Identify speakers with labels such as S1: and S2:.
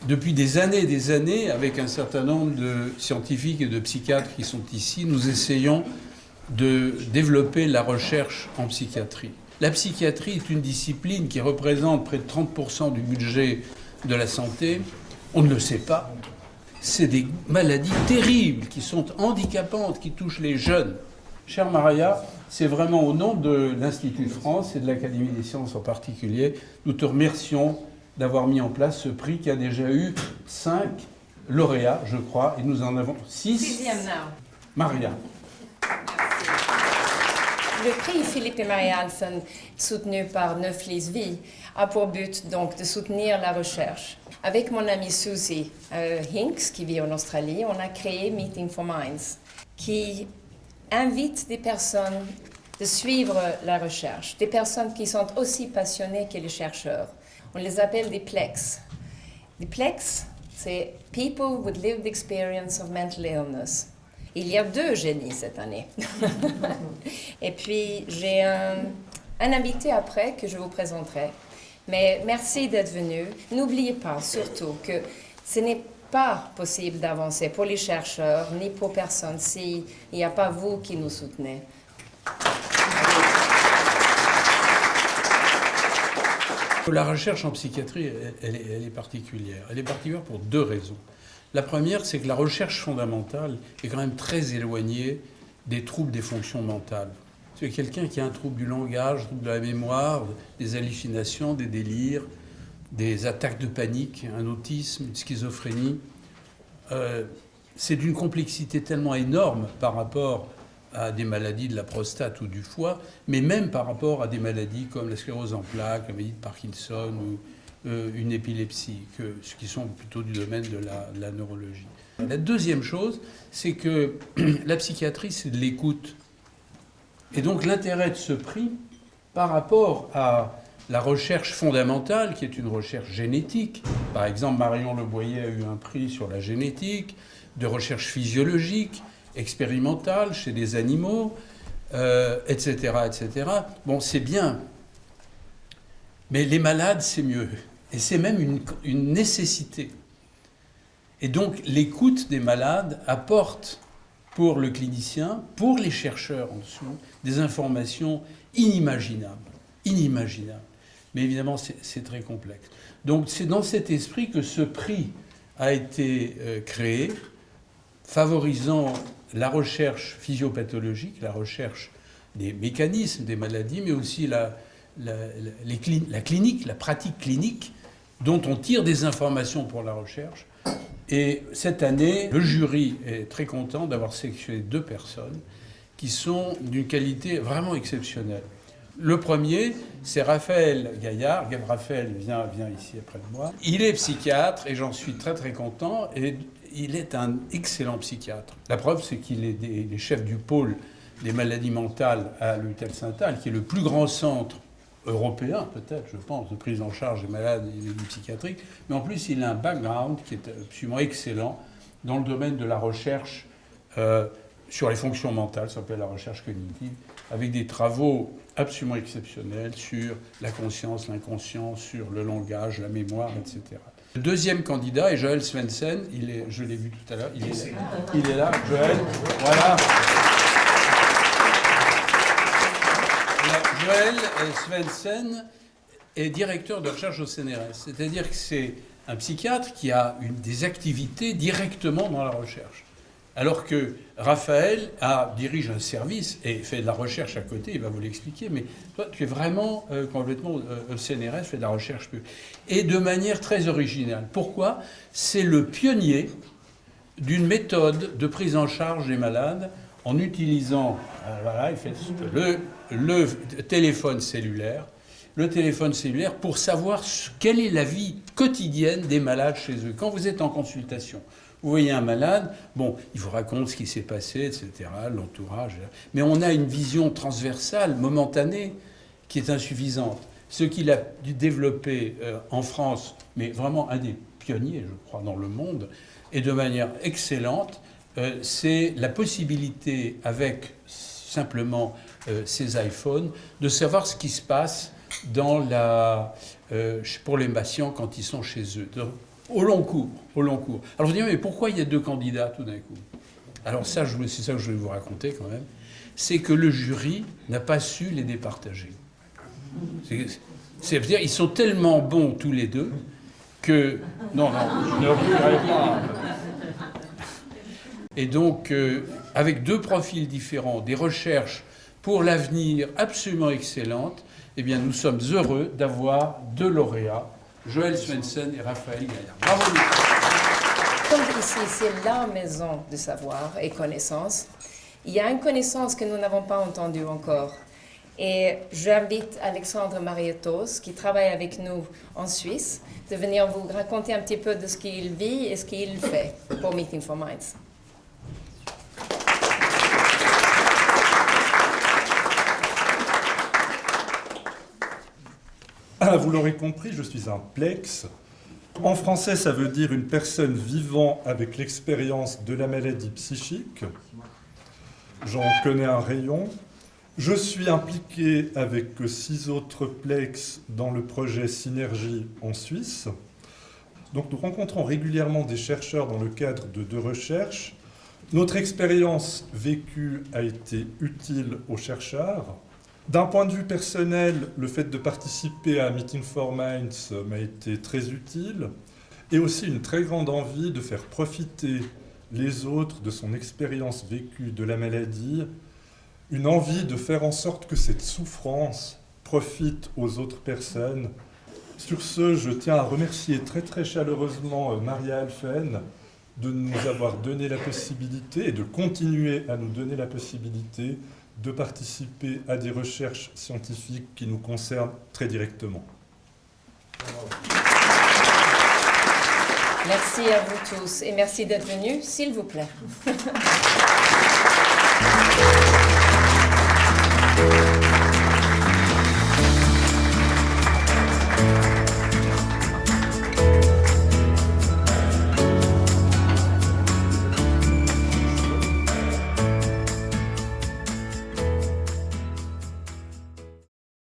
S1: Depuis des années, avec un certain nombre de scientifiques et de psychiatres qui sont ici, nous essayons de développer la recherche en psychiatrie. La psychiatrie est une discipline qui représente près de 30% du budget de la santé. On ne le sait pas. C'est des maladies terribles qui sont handicapantes, qui touchent les jeunes. Chère Maria, c'est vraiment au nom de l'Institut de France et de l'Académie des sciences en particulier, nous te remercions d'avoir mis en place ce prix qui a déjà eu 5 lauréats, je crois, et nous en avons 6.
S2: Sixième now.
S1: Maria.
S2: Le prix Philippe et Maria Alphen, soutenu par Neuflis Vie, a pour but donc de soutenir la recherche. Avec mon amie Susie Hinks, qui vit en Australie, on a créé Meeting for Minds, qui invite des personnes de suivre la recherche, des personnes qui sont aussi passionnées que les chercheurs. On les appelle des PLEX. Les PLEX, c'est People with Lived Experience of Mental Illness. Il y a 2 génies cette année. Et puis, j'ai un invité après que je vous présenterai. Mais merci d'être venu. N'oubliez pas surtout que ce n'est pas possible d'avancer pour les chercheurs ni pour personne s'il n'y a pas vous qui nous soutenez.
S1: La recherche en psychiatrie, elle est particulière. Elle est particulière pour 2 raisons. La première, c'est que la recherche fondamentale est quand même très éloignée des troubles des fonctions mentales. C'est quelqu'un qui a un trouble du langage, un trouble de la mémoire, des hallucinations, des délires, des attaques de panique, un autisme, une schizophrénie. C'est d'une complexité tellement énorme par rapport à des maladies de la prostate ou du foie, mais même par rapport à des maladies comme la sclérose en plaques, la maladie de Parkinson ou une épilepsie, ce qui sont plutôt du domaine de la neurologie. La deuxième chose, c'est que la psychiatrie, c'est de l'écoute. Et donc l'intérêt de ce prix, par rapport à la recherche fondamentale, qui est une recherche génétique, par exemple Marion Leboyer a eu un prix sur la génétique, de recherche physiologique, expérimentale chez des animaux, etc., etc. Bon, c'est bien, mais les malades, c'est mieux. Et c'est même une nécessité. Et donc l'écoute des malades apporte pour le clinicien, pour les chercheurs en dessous, des informations inimaginables. Inimaginables. Mais évidemment, c'est très complexe. Donc c'est dans cet esprit que ce prix a été créé, favorisant la recherche physiopathologique, la recherche des mécanismes des maladies, mais aussi la clinique, la pratique clinique, dont on tire des informations pour la recherche. Et cette année, le jury est très content d'avoir sélectionné 2 personnes qui sont d'une qualité vraiment exceptionnelle. Le premier, c'est Raphaël Gaillard. Raphaël vient ici après moi. Il est psychiatre et j'en suis très très content. Et il est un excellent psychiatre. La preuve, c'est qu'il est chef du pôle des maladies mentales à l'hôpital Sainte-Anne, qui est le plus grand centre européen, peut-être, je pense, de prise en charge des malades et des psychiatriques. Mais en plus, il a un background qui est absolument excellent dans le domaine de la recherche sur les fonctions mentales, ça s'appelle la recherche cognitive, avec des travaux absolument exceptionnels sur la conscience, l'inconscient, sur le langage, la mémoire, etc. Le deuxième candidat est Joël Svendsen. Je l'ai vu tout à l'heure. Il est là, Joël. Voilà. Joël Svendsen est directeur de recherche au CNRS. C'est-à-dire que c'est un psychiatre qui a des activités directement dans la recherche. Alors que Raphaël dirige un service et fait de la recherche à côté, il va vous l'expliquer, mais toi, tu es vraiment complètement au CNRS, fait de la recherche et de manière très originale. Pourquoi ? C'est le pionnier d'une méthode de prise en charge des malades en utilisant, voilà, il fait le téléphone cellulaire. Le téléphone cellulaire pour savoir quelle est la vie quotidienne des malades chez eux. Quand vous êtes en consultation, vous voyez un malade, bon, il vous raconte ce qui s'est passé, etc., l'entourage. Mais on a une vision transversale, momentanée, qui est insuffisante. Ce qu'il a développé en France, mais vraiment un des pionniers, je crois, dans le monde, et de manière excellente, c'est la possibilité, avec simplement ces iPhones, de savoir ce qui se passe pour les patients quand ils sont chez eux. Donc, au long cours. Alors vous dites, mais pourquoi il y a 2 candidats tout d'un coup? Alors ça, c'est ça que je vais vous raconter quand même. C'est que le jury n'a pas su les départager. C'est-à-dire, ils sont tellement bons tous les deux que... Non, je ne reviendrai pas. Et donc, avec 2 profils différents, des recherches pour l'avenir absolument excellentes, eh bien, nous sommes heureux d'avoir 2 lauréats, Joël Swensen et Raphaël Gaillard. Bravo.
S2: Comme ici, c'est la maison de savoir et connaissance, il y a une connaissance que nous n'avons pas entendue encore. Et j'invite Alexandre Marietos, qui travaille avec nous en Suisse, de venir vous raconter un petit peu de ce qu'il vit et ce qu'il fait pour Meeting for Minds.
S3: Ah, vous l'aurez compris, je suis un plex. En français, ça veut dire une personne vivant avec l'expérience de la maladie psychique. J'en connais un rayon. Je suis impliqué avec 6 autres plex dans le projet Synergie en Suisse. Donc nous rencontrons régulièrement des chercheurs dans le cadre de 2 recherches. Notre expérience vécue a été utile aux chercheurs. D'un point de vue personnel, le fait de participer à Meeting for Minds m'a été très utile, et aussi une très grande envie de faire profiter les autres de son expérience vécue de la maladie, une envie de faire en sorte que cette souffrance profite aux autres personnes. Sur ce, je tiens à remercier très très chaleureusement Maria Alphen de nous avoir donné la possibilité et de continuer à nous donner la possibilité de participer à des recherches scientifiques qui nous concernent très directement.
S2: Merci à vous tous et merci d'être venus, s'il vous plaît.